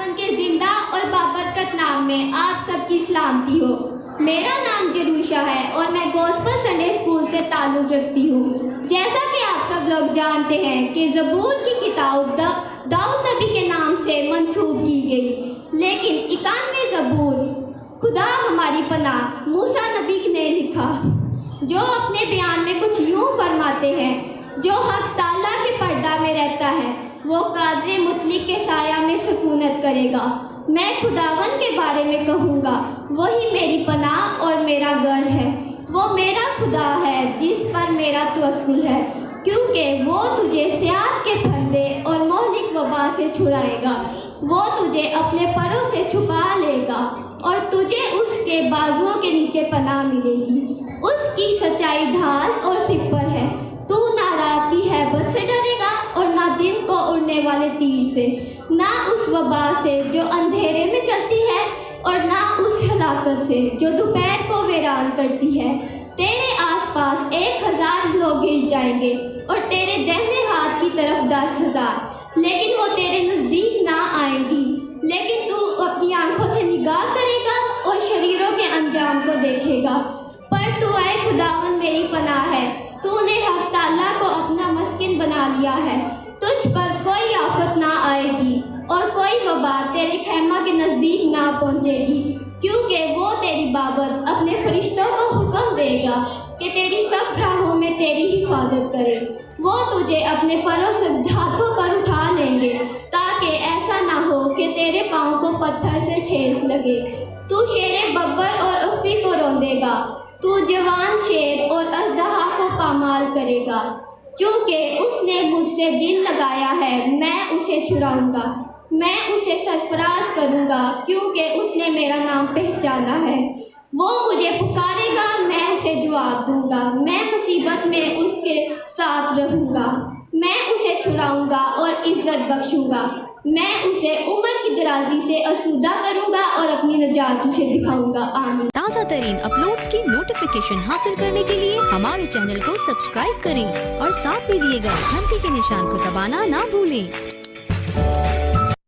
खुदावन के जिंदा और बाबरकत नाम में आप सबकी सलामती हो। मेरा नाम जरूशा है और मैं गॉस्पल संडे स्कूल से ताल्लुक़ रखती हूँ। जैसा कि आप सब लोग जानते हैं कि ज़बूर की किताब दाऊद नबी के नाम से मंसूब की गई, लेकिन 91 ज़बूर खुदा हमारी पनाह मूसा नबी ने लिखा, जो अपने बयान में कुछ यूँ फरमाते हैं, जो हक ताला के पर्दा में रहता है वो कादरे मुतलिक के साया में सुकूनत करेगा। मैं खुदावन के बारे में कहूँगा, वही मेरी पनाह और मेरा गढ़ है। वो मेरा खुदा है जिस पर मेरा तवक्कुल है, क्योंकि वो तुझे सियात के फंदे और मोहलिक वबा से छुड़ाएगा। वो तुझे अपने परों से छुपा लेगा और तुझे उसके बाजुओं के नीचे पनाह मिलेगी। उसकी सच्चाई ढाल और सिपर है। तू ना रात की हैबत से डरेगा और ना दिन को उड़ने वाले तीर से, ना उस वबा से जो अंधेरे में चलती है और ना उस हलाकत से जो दोपहर को वीरान करती है। तेरे आसपास 1000 लोग गिर जाएंगे और तेरे दाहिने हाथ की तरफ 10,000, लेकिन वो तेरे नज़दीक ना आएंगी। लेकिन तू अपनी आंखों से निगाह करेगा और शरीरों के अंजाम को देखेगा। पर तू ऐ खुदावन मेरी पनाह है, तूने हक ताला को अपना मस्किन बना लिया है। तुझ पर कोई आफत ना आएगी और कोई वबा तेरे खैमा के नज़दीक ना पहुँचेगी, क्योंकि वो तेरी बाबत अपने फरिश्तों को हुक्म देगा कि तेरी सब राहों में तेरी हिफाजत करे। वो तुझे अपने परों से हाथों पर उठा लेंगे, ताकि ऐसा ना हो कि तेरे पाँव को पत्थर से ठेस लगे। तू शेरे बब्बर और अफ़ी को रौंदेगा, तू जवान शेर और अजदहा को पामाल करेगा। चूँकि उसने मुझसे दिल लगाया है, मैं उसे छुड़ाऊंगा, मैं उसे सरफराज करूंगा, क्योंकि उसने मेरा नाम पहचाना है। वो मुझे पुकारेगा, मैं उसे जवाब दूंगा। मैं मुसीबत में उसके साथ रहूंगा, मैं उसे छुड़ाऊंगा और इज्जत बख्शूंगा। मैं उसे उम्र की दराजी से आसूदा करूंगा और अपनी निजात उसे दिखाऊंगा। आमीन। ताज़ा तरीन अपलोड्स की नोटिफिकेशन हासिल करने के लिए हमारे चैनल को सब्सक्राइब करें और साथ में दिए गए घंटी के निशान को दबाना ना भूलें।